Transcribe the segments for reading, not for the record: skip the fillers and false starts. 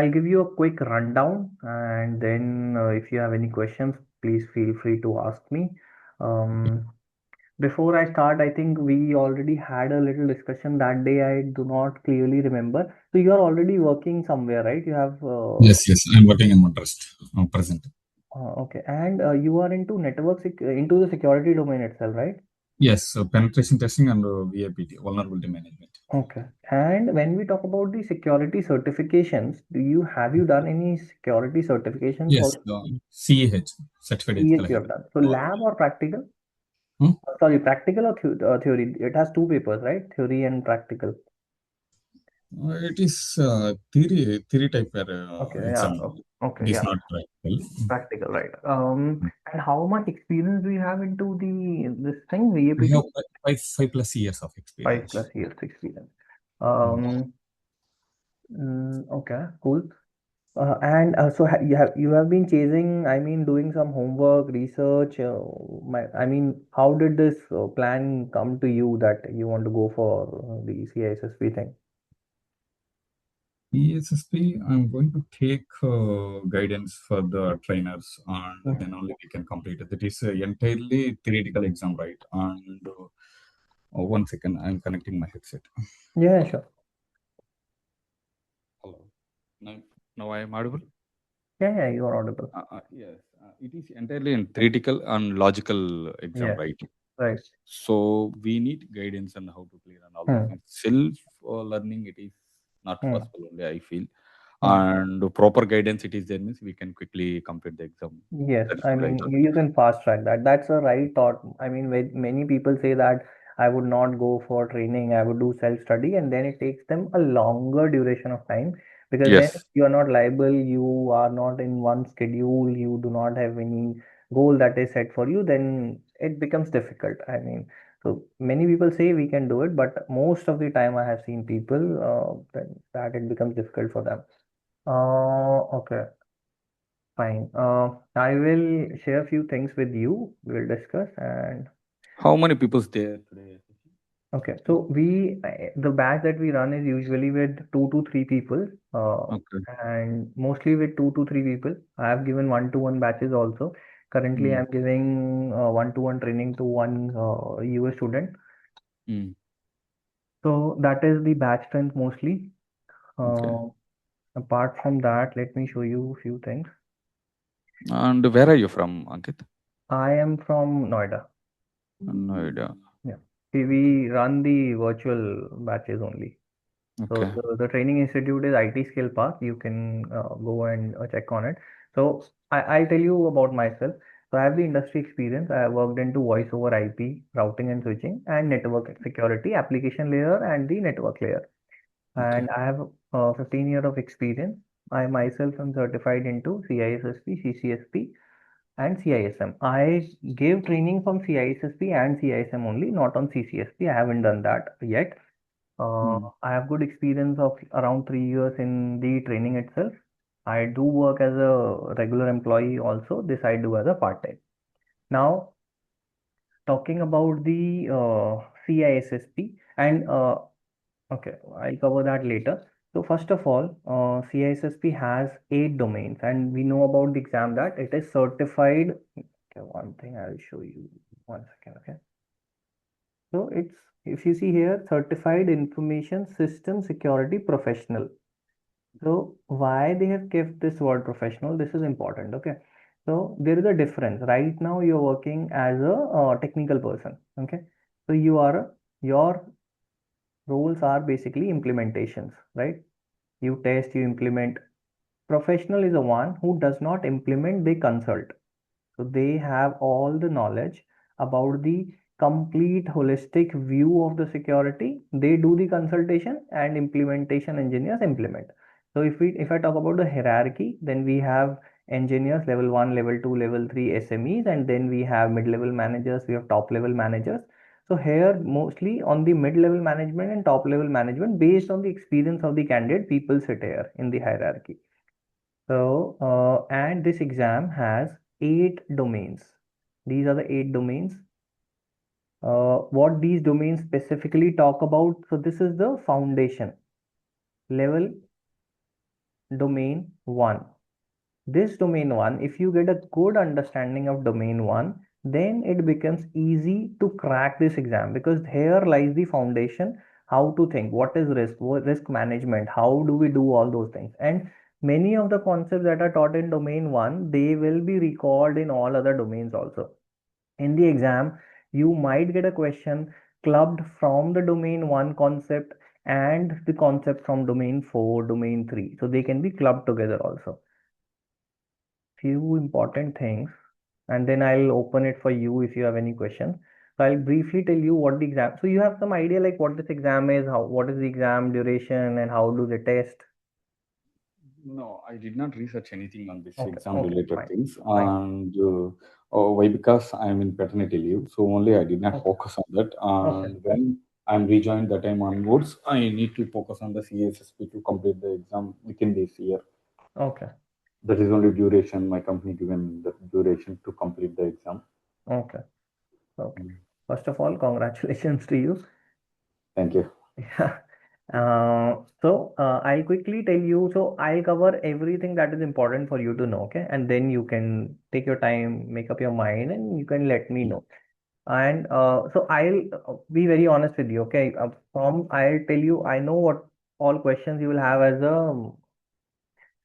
I'll give you a quick rundown, and then if you have any questions, please feel free to ask me. Okay. Um, Before I start, I think we already had a little discussion that day. I do not clearly remember. So you are already working somewhere, right? You have Yes, yes. I'm working in Madras present. okay, and you are into into the security domain itself, right? Yes, so penetration testing and VAPT, vulnerability management. Okay. And when we talk about the security certifications, have you done any security certifications Yes, or CEH, Certified Ethical yes, you have Hacker. done? So lab or practical? Hmm? Sorry, practical or theory? It has two papers, right? Theory and practical. It is theory type Okay, yeah. exam. Okay, It is yeah. not practical. Practical, right. And how much experience do you have into this thing, We have VAPT? 5 plus years of Five experience. plus years experience. Hmm. Um, okay, cool. And so you have been chasing, I mean, doing some homework, research. I mean, how did this plan come to you that you want to go for the CISSP thing? CSSP, I'm going to take guidance for the trainers and Mm. then only we can complete it. It is entirely theoretical exam, right? And 1 second, I'm connecting my headset. Yeah, sure. Hello. Now, now I am audible? Yeah, yeah, you are audible. Yes, it is entirely in theoretical and logical exam, Yes, right? right. So we need guidance on how to clear and all those Hmm. things. Self learning, it is not Hmm. possible only, I feel. Hmm. And proper guidance, it is there means we can quickly complete the exam. Yes, That's I what I mean, thought. you can fast track that. That's a right thought. I mean, many people say that I would not go for training, I would do self-study, and then it takes them a longer duration of time because then Yes. you are not liable, you are not in one schedule, you do not have any goal that is set for you, then it becomes difficult. I mean, so many people say we can do it, but most of the time I have seen people that it becomes difficult for them. Okay. Fine. I will share a few things with you. We'll discuss and How many people's there today? okay. So the batch that we run is usually with 2 to 3 people, Okay. and mostly with 2 to 3 people. I have given one-to-one batches also. Currently, Mm. I'm giving one-to-one training to one US student. Mm. So that is the batch strength mostly. Okay. Uh, Apart from that, let me show you a few things. And where are you from, Ankit? I am from Noida. No idea. Yeah. See, we run the virtual batches only. So Okay. the training institute is IT Skill Path. You can go and check on it. So I'll tell you about myself. So I have the industry experience. I have worked into voice over IP, routing and switching, and network security, application layer, and the network layer. Okay. And I have 15 years of experience. I myself am certified into CISSP, CCSP, and CISM. I gave training from CISSP and CISM only, not on CCSP. I haven't done that yet. Mm. I have good experience of around 3 years in the training itself. I do work as a regular employee also. This I do as a part-time. Now, talking about the CISSP and okay, I'll cover that later. So first of all, CISSP has 8 domains, and we know about the exam that it is certified. Okay, one thing I'll show you. 1 second, okay. So it's, if you see here, certified information system security professional. So why they have kept this word professional? This is important. Okay. So there is a difference. Right now you're working as a technical person. Okay. So your roles are basically implementations, right? You test, you implement. Professional is the one who does not implement, they consult. So they have all the knowledge about the complete holistic view of the security. They do the consultation and implementation engineers implement. So if I talk about the hierarchy, then we have engineers level 1, level 2, level 3 SMEs, and then we have mid-level managers, we have top level managers. So here mostly on the mid-level management and top level management based on the experience of the candidate, people sit here in the hierarchy. So, and this exam has 8 domains. These are the 8 domains. What these domains specifically talk about. So, this is the foundation level. domain 1. This domain 1, if you get a good understanding of domain 1, then it becomes easy to crack this exam, because here lies the foundation, how to think, what is risk, what risk management, how do we do all those things. And many of the concepts that are taught in domain 1, they will be recalled in all other domains also. In the exam, you might get a question clubbed from the domain 1 concept and the concept from domain 4, domain 3. So they can be clubbed together also. Few important things, and then I'll open it for you if you have any questions. So I'll briefly tell you what the exam. So you have some idea like what this exam is, how, what is the exam duration, and how do they test? No, I did not research anything on this Okay, exam okay, related fine, things. fine. And why? Because I'm in paternity leave, so only I did not Okay, focus on that. okay, And when I'm rejoined that time onwards, I need to focus on the CISSP to complete the exam within this year. okay, That is only duration my company given the duration to complete the exam. okay, okay. Mm. First of all, congratulations to you. Thank you. Yeah. I'll quickly tell you. So I'll cover everything that is important for you to know, okay? And then you can take your time, make up your mind, and you can let me know. And so I'll be very honest with you, okay? I'll tell you, I know what all questions you will have as a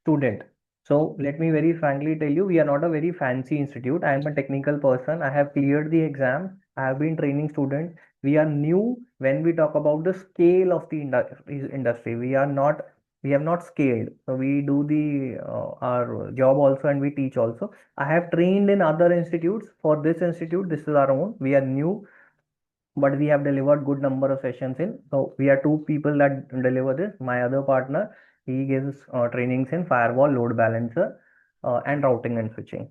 student. So let me very frankly tell you, we are not a very fancy institute. I am a technical person. I have cleared the exam. I have been training students. We are new when we talk about the scale of the industry. We have not scaled. So we do the our job also, and we teach also. I have trained in other institutes. For this institute, this is our own. We are new, but we have delivered good number of sessions in. So we are two people that deliver this. My other partner, he gives trainings in firewall, load balancer, and routing and switching.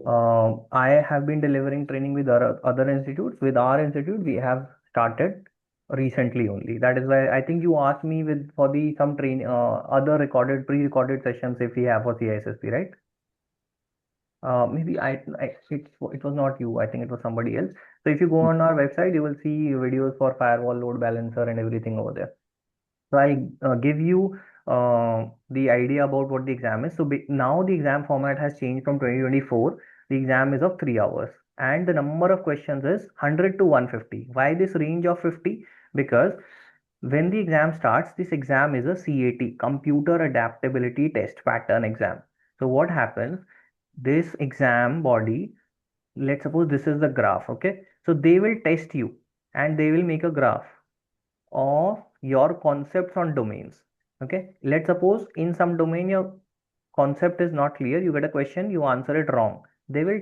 I have been delivering training with other institutes. With our institute, we have started recently only. That is why I think you asked me with for the some other recorded pre-recorded sessions if we have for CISSP, right? Maybe it was not you. I think it was somebody else. So if you go on our website, you will see videos for firewall, load balancer, and everything over there. So I'll give you the idea about what the exam is. So now the exam format has changed from 2024. The exam is of 3 hours, and the number of questions is 100 to 150. Why this range of 50? Because when the exam starts, this exam is a CAT, Computer Adaptability Test Pattern exam. So what happens? This exam body, let's suppose this is the graph, okay? So they will test you and they will make a graph of your concepts on domains. Okay, let's suppose in some domain your concept is not clear, you get a question, you answer it wrong. They will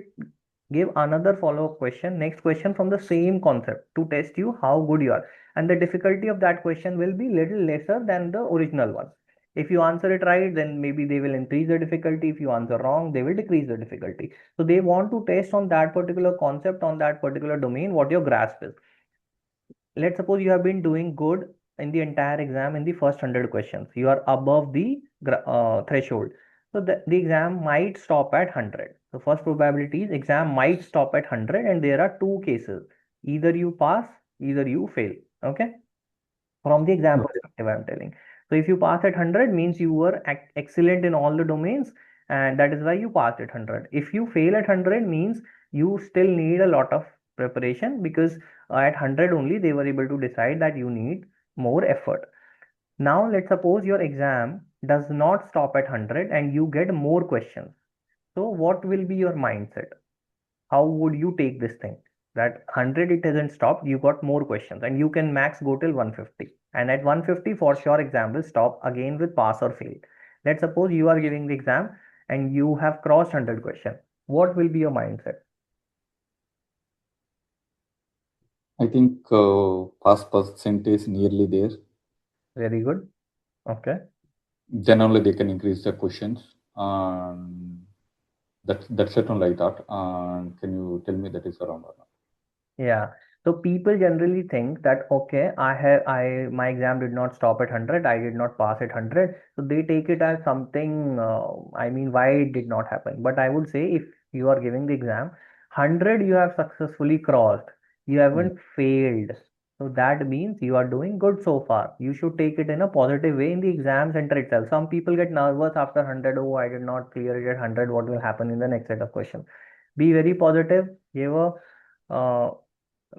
give another follow-up question, next question from the same concept to test you how good you are. And the difficulty of that question will be little lesser than the original one. If you answer it right, then maybe they will increase the difficulty. If you answer wrong, they will decrease the difficulty. So they want to test on that particular concept, on that particular domain, what your grasp is. Let's suppose you have been doing good in the entire exam in the first 100 questions. You are above the threshold. So the exam might stop at 100. The first probability is exam might stop at 100, and there are two cases. Either you pass, either you fail. Okay, from the exam Okay. perspective I'm telling. So if you pass at 100 means you were excellent in all the domains, and that is why you passed at 100. If you fail at 100 means you still need a lot of preparation, because at 100 only they were able to decide that you need more effort. Now let's suppose your exam does not stop at 100 and you get more questions. So what will be your mindset? How would you take this thing? That 100 it hasn't stopped, you got more questions, and you can max go till 150. And at 150, for sure, exam will stop again with pass or fail. Let's suppose you are giving the exam and you have crossed 100 questions. What will be your mindset? I think pass percentage nearly there. Very good. Okay. Then only they can increase the questions. And that's it only I thought. And can you tell me that is around or not? Yeah. So people generally think that okay, my exam did not stop at 100, I did not pass at 100. So they take it as something, I mean, why it did not happen. But I would say if you are giving the exam, 100 you have successfully crossed. You Mm. haven't failed. So that means you are doing good so far. You should take it in a positive way in the exam center itself. Some people get nervous after 100. Oh, I did not clear it at 100. What will happen in the next set of questions? Be very positive. Give a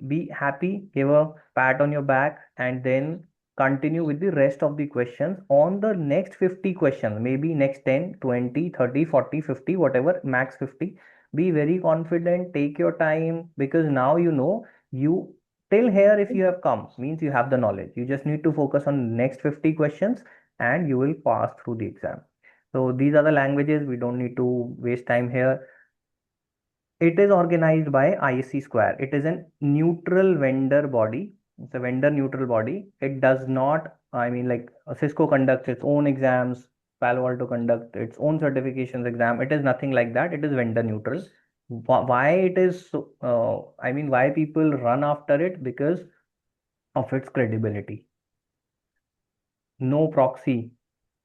be happy, give a pat on your back, and then continue with the rest of the questions on the next 50 questions, maybe next 10, 20, 30, 40, 50, whatever, max 50. Be very confident, take your time, because now you know you till here if you have come means you have the knowledge. You just need to focus on next 50 questions and you will pass through the exam. So these are the languages. We don't need to waste time here. It is organized by ISC Square. It is a neutral vendor body. It's a vendor neutral body. It does not, I mean, like Cisco conducts its own exams, Palo Alto conducts its own certifications exam. It is nothing like that. It is vendor neutral. Why it is so, I mean, why people run after it? Because of its credibility. No proxy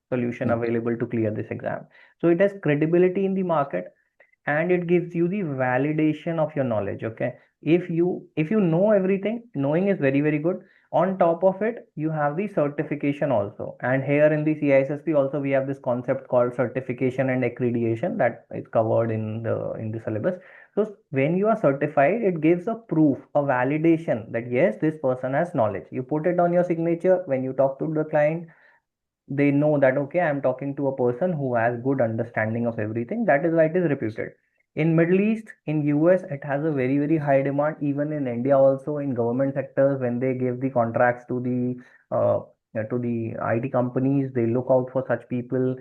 solution Mm. available to clear this exam. So it has credibility in the market, and it gives you the validation of your knowledge. Okay, if you know everything, knowing is very very good. On top of it, you have the certification also, and here in the CISSP also we have this concept called certification and accreditation that is covered in the syllabus. So when you are certified, it gives a proof, a validation that yes, this person has knowledge. You put it on your signature when you talk to the client. They know that okay, I'm talking to a person who has good understanding of everything. That is why it is reputed. In Middle East, in US, it has a very very high demand. Even in India also, in government sectors, when they give the contracts to the IT companies, they look out for such people.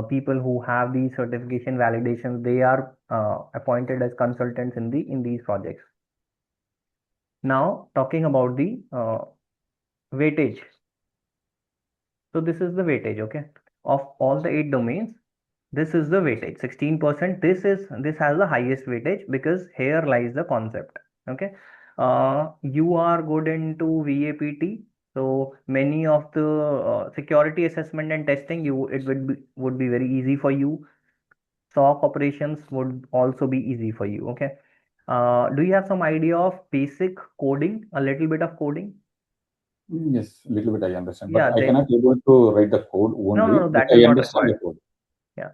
People who have these certification validations, they are appointed as consultants in these projects. Now talking about the weightage. So this is the weightage, okay, of all the 8 domains. This is the weightage, 16%. This has the highest weightage because here lies the concept. Okay. You are good into VAPT. So many of the security assessment and testing, it would be very easy for you. SOC operations would also be easy for you. Okay. Do you have some idea of basic coding? A little bit of coding? Yes, little bit I understand, but Yeah. I cannot able to write the code No, no, only, no. but That is I not understand required. the code. Yeah,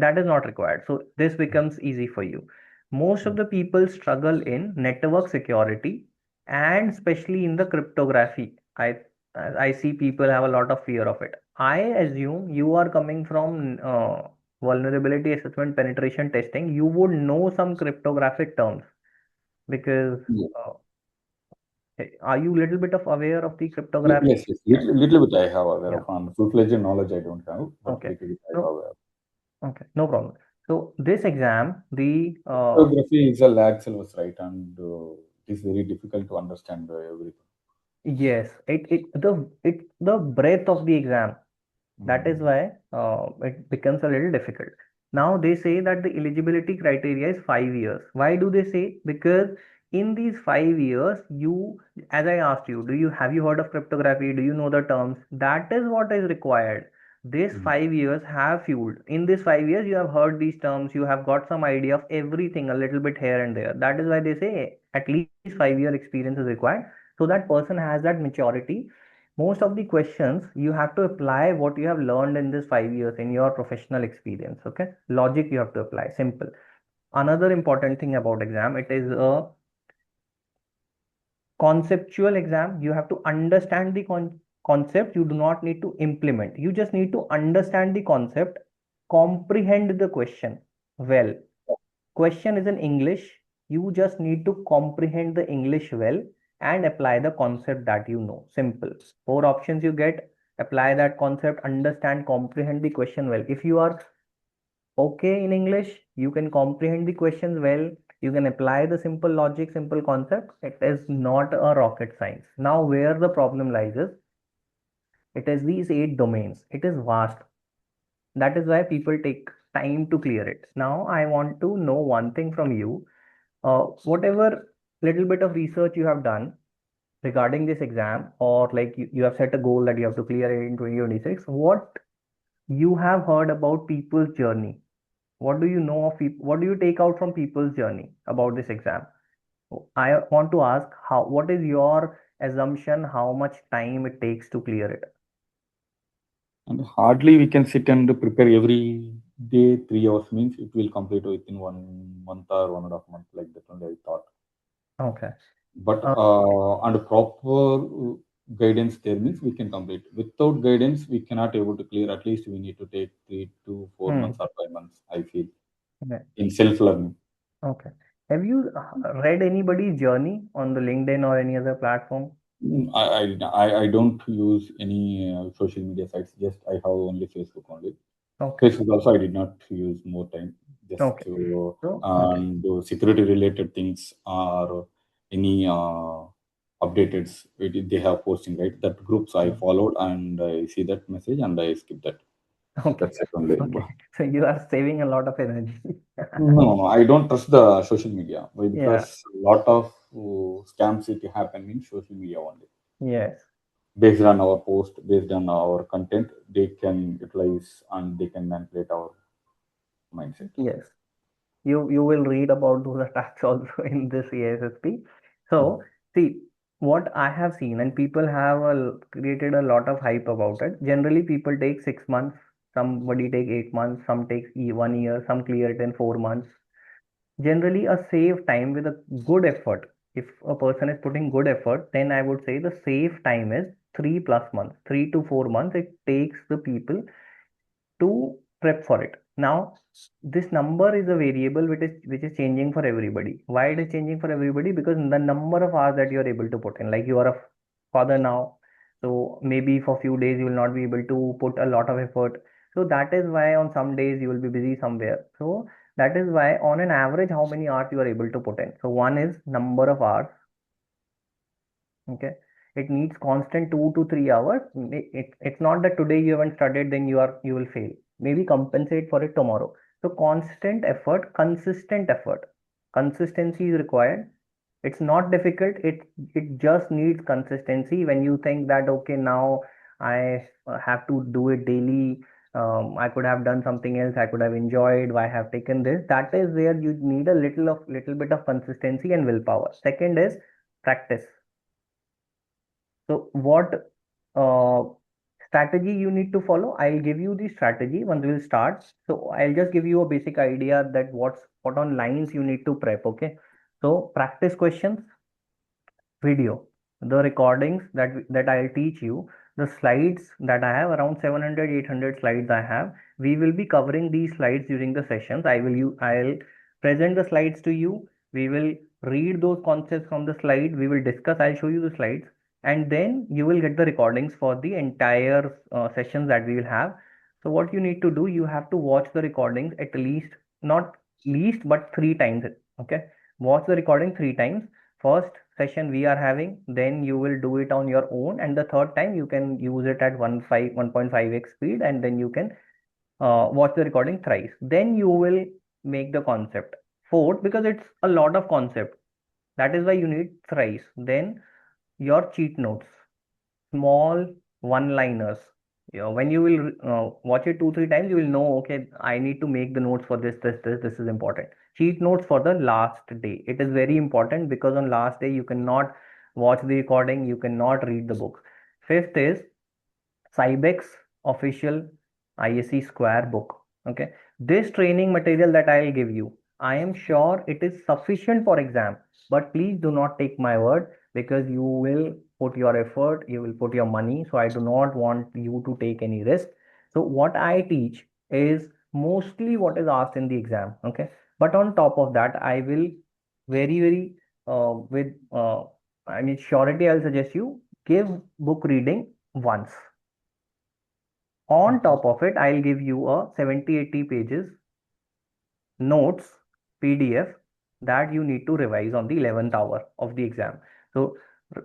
that is not required. So this becomes easy for you. Most of Mm. the people struggle in network security and especially in the cryptography. I see people have a lot of fear of it. I assume you are coming from vulnerability assessment penetration testing. You would know some cryptographic terms because Yeah. uh, are you little bit of aware of the cryptography? Yes, yes, Yeah, little bit I have aware yeah. of. On full-fledged knowledge I don't have, but Okay. little bit I have So aware. okay, no problem. So this exam, the Cryptography is a lag syllabus, right? And it is very difficult to understand everything. yes, the breadth of the exam. That is Mm. why it becomes a little difficult. Now they say that the eligibility criteria is 5 years. Why do they say? Because in these 5 years, as I asked you, have you heard of cryptography? Do you know the terms? That is what is required. This Mm. 5 years have fueled. In these 5 years, you have heard these terms. You have got some idea of everything a little bit here and there. That is why they say at least 5 year experience is required. So that person has that maturity. Most of the questions you have to apply what you have learned in this 5 years in your professional experience. Okay, logic you have to apply, simple. Another important thing about exam, it is a conceptual exam. You have to understand the concept. You do not need to implement. You just need to understand the concept, comprehend the question well. Question is in English. You just need to comprehend the English well and apply the concept that you know. Simple. Four options you get. Apply that concept, understand, comprehend the question well. If you are okay in English, you can comprehend the questions well. You can apply the simple logic, simple concept. It is not a rocket science. Now, where the problem lies is it is these 8 domains. It is vast. That is why people take time to clear it. Now, I want to know one thing from you. Whatever little bit of research you have done regarding this exam, or like you have set a goal that you have to clear it in 2026, what you have heard about people's journey? What do you know of people? What do you take out from people's journey about this exam? I want to ask what is your assumption how much time it takes to clear it? And hardly we can sit and prepare every day 3 hours means it will complete within 1 month or 1.5 months, like that only I thought. Okay. But Uh, and proper guidance there means we can complete. Without guidance, we cannot able to clear. At least we need to take 3 to 4 months hmm. or 5 months, I feel, Okay. in self-learning. Okay. Have you read anybody's journey on the LinkedIn or any other platform? I don't use any social media sites. Just I have only Facebook only. Okay. Facebook also I did not use more time just Okay. to So, okay. do security related things or any updated they have posting, right, that groups I Hmm. followed and I see that message and I skip that. Okay. That's it only. Okay. So you are saving a lot of energy. No, I don't trust the social media. Why? Yeah. Because a lot of scams it happen in social media only. Yes. Based on our post, based on our content, they can utilize and they can manipulate our mindset. Yes. You will read about those attacks also in this CISSP. So, see, what I have seen, and people have created a lot of hype about it. Generally, people take 6 months, somebody take 8 months, some takes 1 year, some clear it in 4 months. Generally, a safe time with a good effort. If a person is putting good effort, then I would say the safe time is 3 plus months, 3 to 4 months. It takes the people to prep for it. Now, this number is a variable which is changing for everybody. Why it is changing for everybody? Because the number of hours that you are able to put in, like you are a father now, so maybe for few days you will not be able to put a lot of effort. So that is why on some days you will be busy somewhere. So that is why on an average how many hours you are able to put in. So one is number of hours. Okay, it needs constant 2 to 3 hours. It's not that today you haven't studied, then you will fail. Maybe compensate for it tomorrow. So constant effort, consistent effort, consistency is required. It's not difficult. It just needs consistency. When you think that okay, now I have to do it daily, I could have done something else, I could have enjoyed, why I have taken this. That is where you need a little bit of consistency and willpower. Second is practice. So what uh, strategy you need to follow? I'll give you the strategy once we'll start. So I'll just give you a basic idea that what on lines you need to prep. Okay. So practice questions, video, the recordings that I'll teach you, the slides that I have, around 700, 800 slides I have. We will be covering these slides during the sessions. I'll present the slides to you. We will read those concepts from the slide. We will discuss. I'll show you the slides, and then you will get the recordings for the entire sessions that we will have. So what you need to do, you have to watch the recordings at least, not least, but 3 times. Okay, watch the recording 3 times. First session we are having, then you will do it on your own, and the third time you can use it at 1.5x speed, and then you can watch the recording thrice. Then you will make the concept. Fourth, because it's a lot of concept, that is why you need thrice. Then your cheat notes, small one liners. When you will watch it 2 3 times, you will know, okay, I need to make the notes for this is important. Cheat notes for the last day, it is very important, because on last day you cannot watch the recording, you cannot read the book. Fifth is Cybex official ISC square book. Okay. This training material that I'll give you, I am sure it is sufficient for exam, but please do not take my word, because you will put your effort, you will put your money. So I do not want you to take any risk. So what I teach is mostly what is asked in the exam. Okay. But on top of that, I will very, with, I mean, surety, I'll suggest you give book reading once. On Okay. top of it, I'll give you a 70 80 pages notes PDF that you need to revise on the 11th hour of the exam. So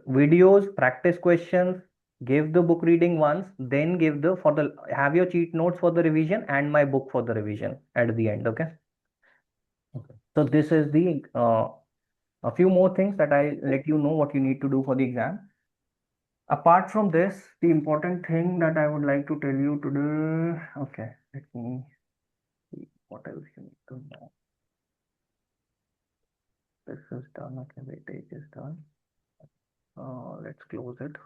videos, practice questions, give the book reading once, then give the for the have your cheat notes for the revision and my book for the revision at the end. Okay. Okay. So this is the a few more things that I let you know what you need to do for the exam. Apart from this, the important thing that I would like to tell you today. Okay, let me see what else you need to know. This is done. Okay, weightage is done. let's close it.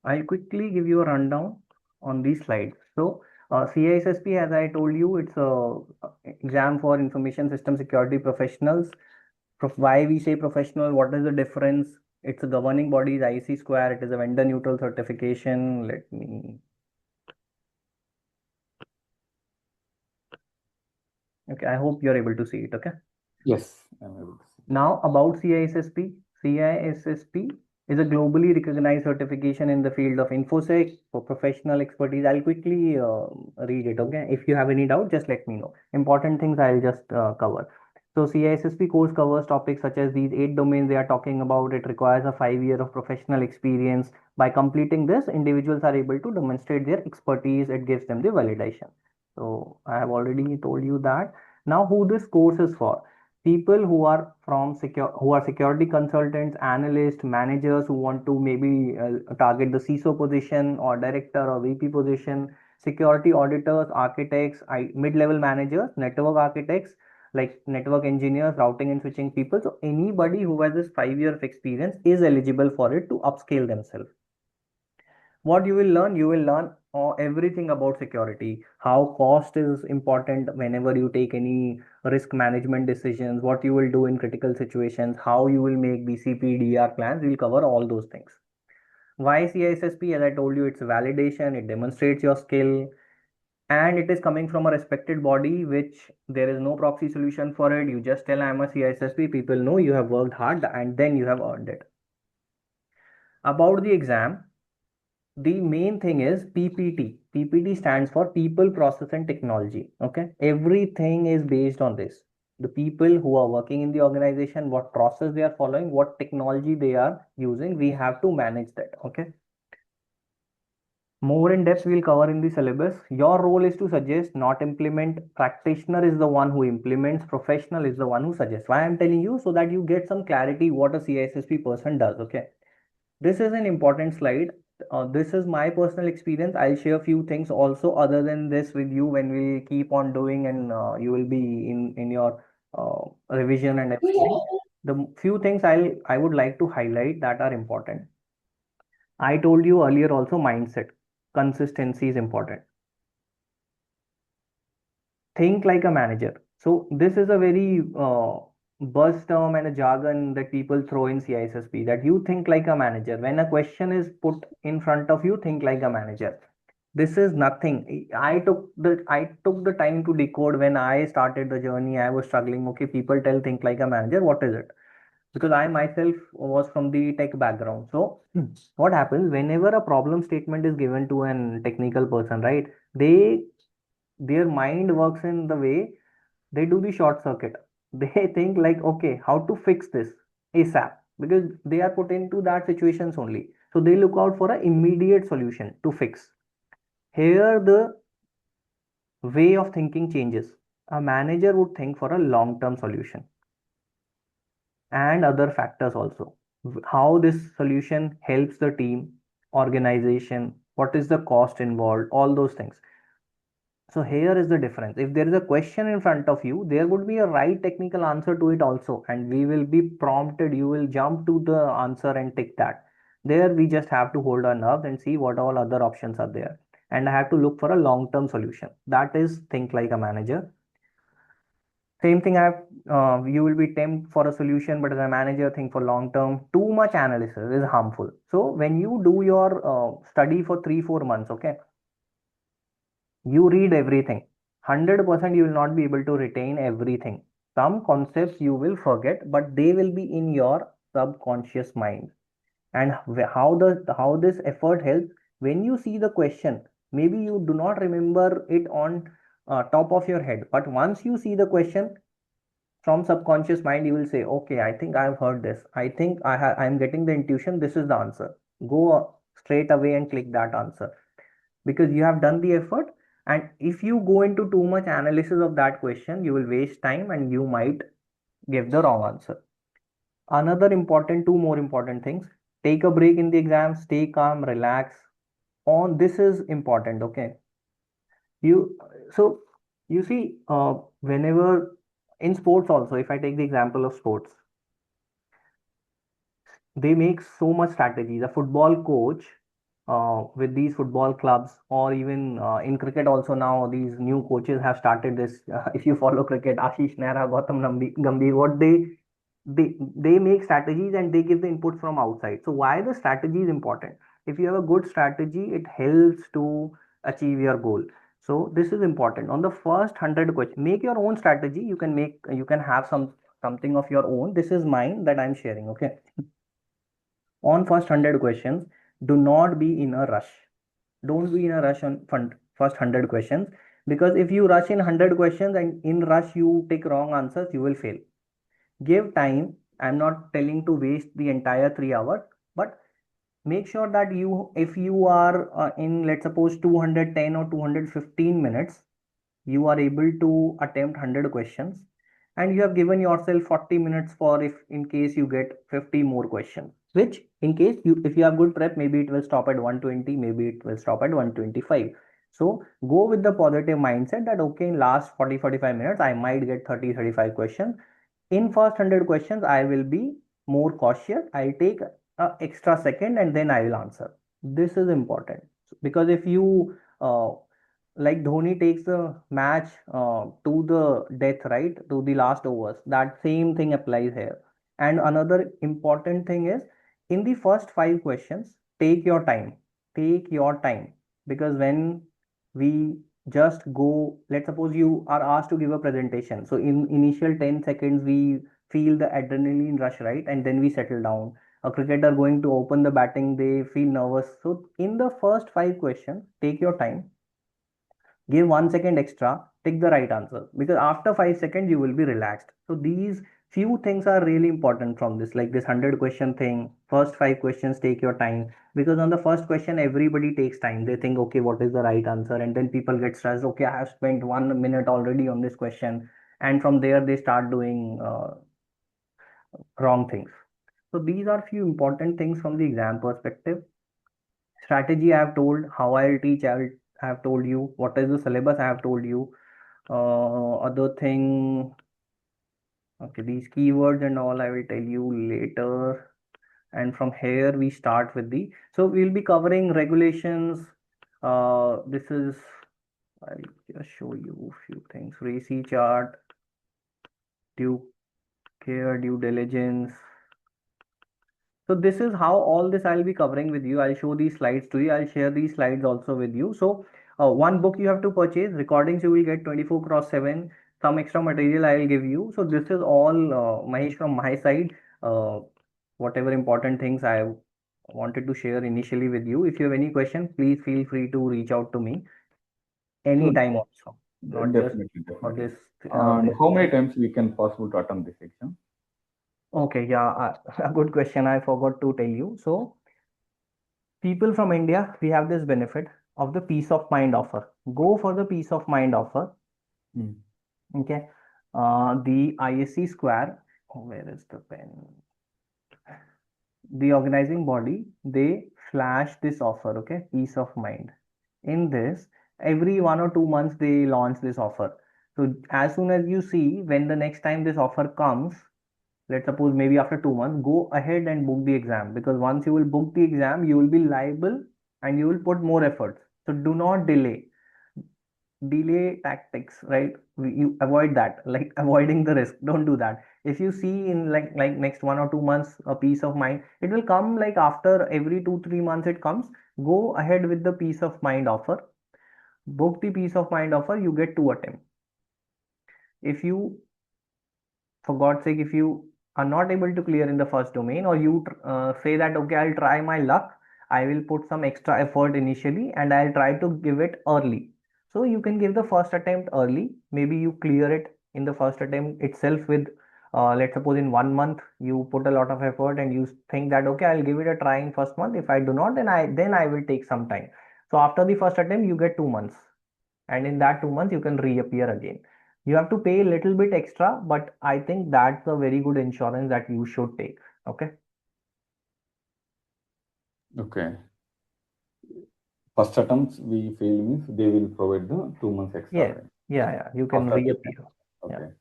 I'll quickly give you a rundown on these slides. So, CISSP, as I told you, it's a exam for information system security professionals. Why we say professional? What is the difference? It's a governing body, is IC square. It is a vendor neutral certification. Let me. Okay, I hope you're able to see it. Okay. Yes, I'm able to see. Now about CISSP. CISSP is a globally recognized certification in the field of InfoSec for professional expertise. I'll quickly read it, okay? If you have any doubt, just let me know. Important things I'll just cover. So CISSP course covers topics such as these 8 domains they are talking about. It requires a 5 year of professional experience. By completing this, individuals are able to demonstrate their expertise. It gives them the validation. So I have already told you that. Now who this course is for? People who are who are security consultants, analysts, managers who want to maybe target the CISO position or director or VP position, security auditors, architects, mid-level managers, network architects, like network engineers, routing and switching people. So anybody who has this 5 year of experience is eligible for it to upscale themselves. What you will learn everything about security, how cost is important whenever you take any risk management decisions, what you will do in critical situations, how you will make BCP DR plans. We'll cover all those things. Why CISSP? As I told you, it's validation, it demonstrates your skill, and it is coming from a respected body, which there is no proxy solution for it. You just tell I'm a CISSP, people know you have worked hard and then you have earned it. About the exam, the main thing is PPT. PPT stands for People, Process and Technology. Okay. Everything is based on this. The people who are working in the organization, what process they are following, what technology they are using, we have to manage that. Okay. More in depth we'll cover in the syllabus. Your role is to suggest, not implement. Practitioner is the one who implements. Professional is the one who suggests. Why I'm telling you? So that you get some clarity what a CISSP person does. Okay. This is an important slide. This is my personal experience. I'll share a few things also other than this with you when we keep on doing, and you will be in your revision and everything. The few things I would like to highlight that are important. I told you earlier also, mindset, consistency is important. Think like a manager. So this is a very buzz term and a jargon that people throw in CISSP, that you think like a manager. When a question is put in front of you, think like a manager. This is nothing. I took the time to decode. When I started the journey, I was struggling. Okay, people tell think like a manager. What is it? Because I myself was from the tech background. So what happens whenever a problem statement is given to an technical person, right? Their mind works in the way they do the short circuit. They think like, okay, how to fix this ASAP, because they are put into that situations only. So they look out for an immediate solution to fix. Here, the way of thinking changes. A manager would think for a long term solution and other factors also. How this solution helps the team, organization, what is the cost involved, all those things. So here is the difference. If there is a question in front of you, there would be a right technical answer to it also, and we will be prompted. You will jump to the answer and tick that. There we just have to hold our nerves and see what all other options are there. And I have to look for a long-term solution. That is think like a manager. Same thing, I have you will be tempted for a solution, but as a manager, think for long term. Too much analysis is harmful. So when you do your study for 3 4 months, okay, you read everything. 100% you will not be able to retain everything. Some concepts you will forget, but they will be in your subconscious mind. And how this effort helps, when you see the question, maybe you do not remember it on top of your head, but once you see the question from subconscious mind, you will say, okay, I think I've heard this. I think I'm getting the intuition. This is the answer. Go straight away and click that answer, because you have done the effort. And if you go into too much analysis of that question, you will waste time and you might give the wrong answer. Another important, two more important things: take a break in the exam, stay calm, relax. On this is important, okay? You so you see, whenever in sports also, if I take the example of sports, they make so much strategies. A football coach with these football clubs, or even in cricket also now, these new coaches have started this. If you follow cricket, Ashish Nehra, Gambhir, what they make strategies and they give the input from outside. So why the strategy is important? If you have a good strategy, it helps to achieve your goal. So this is important. On the first 100 questions, make your own strategy. You can have something of your own. This is mine that I'm sharing. Okay. On first 100 questions, do not be in a rush. Don't be in a rush on first 100 questions, because if you rush in 100 questions and in rush you take wrong answers, you will fail. Give time. I'm not telling to waste the entire 3 hours, but make sure that you, if you are in, let's suppose, 210 or 215 minutes, you are able to attempt 100 questions, and you have given yourself 40 minutes for, if in case you get 50 more questions, which in case you, if you have good prep, maybe it will stop at 120, maybe it will stop at 125. So go with the positive mindset that okay, in last 40-45 minutes I might get 30-35 questions. In first 100 questions I will be more cautious. I'll take a extra second and then I will answer. This is important, because if you like Dhoni takes the match to the death, right, to the last overs. That same thing applies here. And another important thing is, in the first 5 questions, take your time. Take your time, because when we just go, let's suppose you are asked to give a presentation. So in initial 10 seconds, we feel the adrenaline rush, right, and then we settle down. A cricketer going to open the batting, they feel nervous. So in the first 5 questions, take your time, give 1 second extra, pick the right answer, because after 5 seconds you will be relaxed. So these few things are really important from this, like this 100 question thing. First 5 questions, take your time, because on the first question everybody takes time. They think, okay, what is the right answer, and then people get stressed. Okay, I have spent 1 minute already on this question, and from there they start doing wrong things. So these are few important things from the exam perspective. Strategy I have told, how I'll teach, I have told you, what is the syllabus I have told you. Other thing, okay, these keywords and all I will tell you later. And from here we start with the, so we'll be covering regulations. This is, I'll just show you a few things. RACI chart, due care, due diligence. So this is how all this I'll be covering with you. I'll show these slides to you. I'll share these slides also with you. So one book you have to purchase. Recordings you will get 24/7. Some extra material I will give you. So this is all Mahesh from my side. Uh, Whatever important things I wanted to share initially with you. If you have any question, please feel free to reach out to me Sure, anytime also. Not just definitely, for definitely. this And this how many call. times we can possible to attend this exam? Okay, yeah, a good question. I forgot to tell you. So people from India, we have this benefit of the peace of mind offer. Go for the peace of mind offer. Hmm. Okay. The ISC square, oh, where is the pen? The organizing body, they flash this offer, okay? Peace of mind. In this, every 1 or 2 months, they launch this offer. So as soon as you see when the next time this offer comes, let's suppose maybe after 2 months, go ahead and book the exam, because once you will book the exam, you will be liable and you will put more efforts. So do not delay. Delay tactics, right? You avoid that, like avoiding the risk. Don't do that. If you see in like next 1 or 2 months a peace of mind, it will come like after every 2-3 months it comes. Go ahead with the peace of mind offer. Book the peace of mind offer. You get 2 attempts. If you, for God's sake, if you are not able to clear in the first domain, or you say that okay, I'll try my luck, I will put some extra effort initially and I'll try to give it early. So you can give the first attempt early. Maybe you clear it in the first attempt itself with let's suppose in 1 month you put a lot of effort and you think that okay, I'll give it a try in first month. If I do not, then I will take some time. So after the first attempt you get 2 months, and in that 2 months you can reappear again. You have to pay a little bit extra, but I think that's a very good insurance that you should take. Okay. Okay. First attempts we fail means they will provide the 2 months extra Yes. time Yeah, yeah, you can after the reappear. Yeah. okay.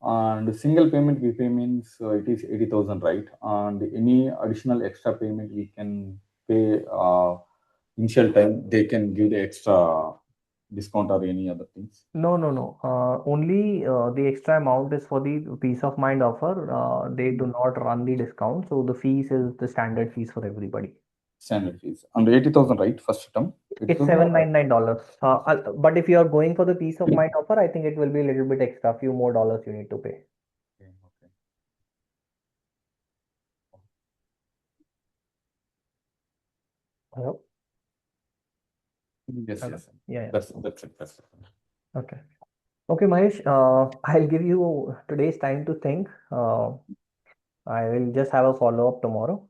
And single payment we pay means it is 80,000, right? And any additional extra payment we can pay initial time, they can give the extra discount or any other things. No, no, no. Only the extra amount is for the peace of mind offer. They do not run the discount, so the fees is the standard fees for everybody. Standard fees. And 80,000, right? First term, It's 80,000. $799. But if you are going for the peace of mind offer, I think it will be a little bit extra, few more dollars you need to pay. Okay, okay. Hello? Yes, Hello? yes. Yeah, yeah. That's it. That's it. Okay. Okay, Mahesh, I'll give you today's time to think. I will just have a follow-up tomorrow,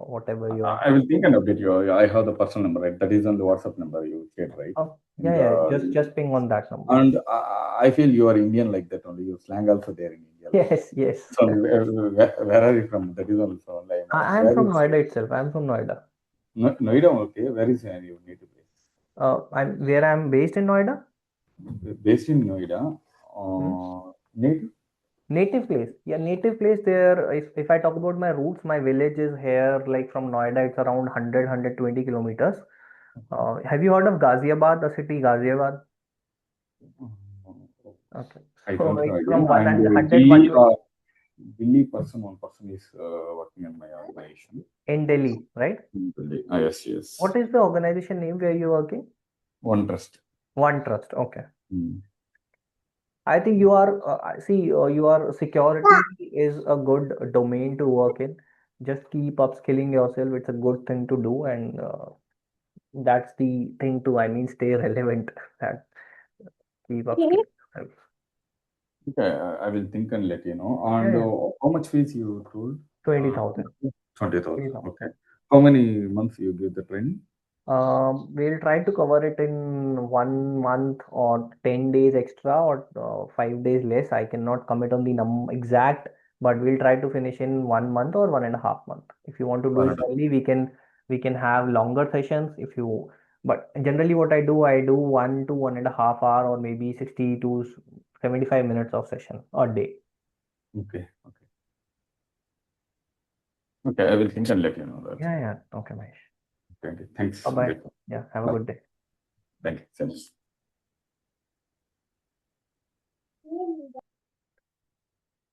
whatever you have I will think discussed. and update you. I have the personal number, right? That is on the WhatsApp number you shared, right? Oh, In yeah, yeah, the just ping on that number. and I feel you are Indian like that only. Your slang also there in India like that. Yes, yes. So where are you from? That is also like I am where from is Noida itself. I'm from Noida. Noida? Okay, where is your native place? I'm based in Noida. Based in Noida. Hmm? Native? Native place. Yeah, native place there. If I talk about my roots, my village is here, like from Noida, it's around 100 kilometers. Have you heard of Ghaziabad, the city Ghaziabad? Uh, Okay. I So don't have it's idea. from And 100, Delhi, Delhi person, one person is working in my organization. in Delhi, right? In Delhi. Ah, yes, yes. What is the organization name where you're working? One trust. One Trust. Okay. Mm. I think you are, your security is a good domain to work in. Just keep upskilling yourself. It's a good thing to do, and that's the thing to, I mean, stay relevant. That keep upskilling yourself. Okay, I will think and let you know. And Yeah, yeah. how much fees you told? 20,000. 20,000. 20,000. Okay. How many months you give the training? We'll try to cover it in 1 month or 10 days extra or 5 days less. I cannot commit on the exact, but we'll try to finish in 1 month or 1.5 month. If you want to do One it and a early, we can have longer sessions. But generally what I do 1 to 1.5 hour or maybe 60 to 75 minutes of session a day. Okay. Okay. Okay. I will think and let you know that. Yeah, yeah. Okay, Mahesh. Okay. Thanks. Bye bye. Great. Yeah, have a Bye. good day. Thank you. Thanks.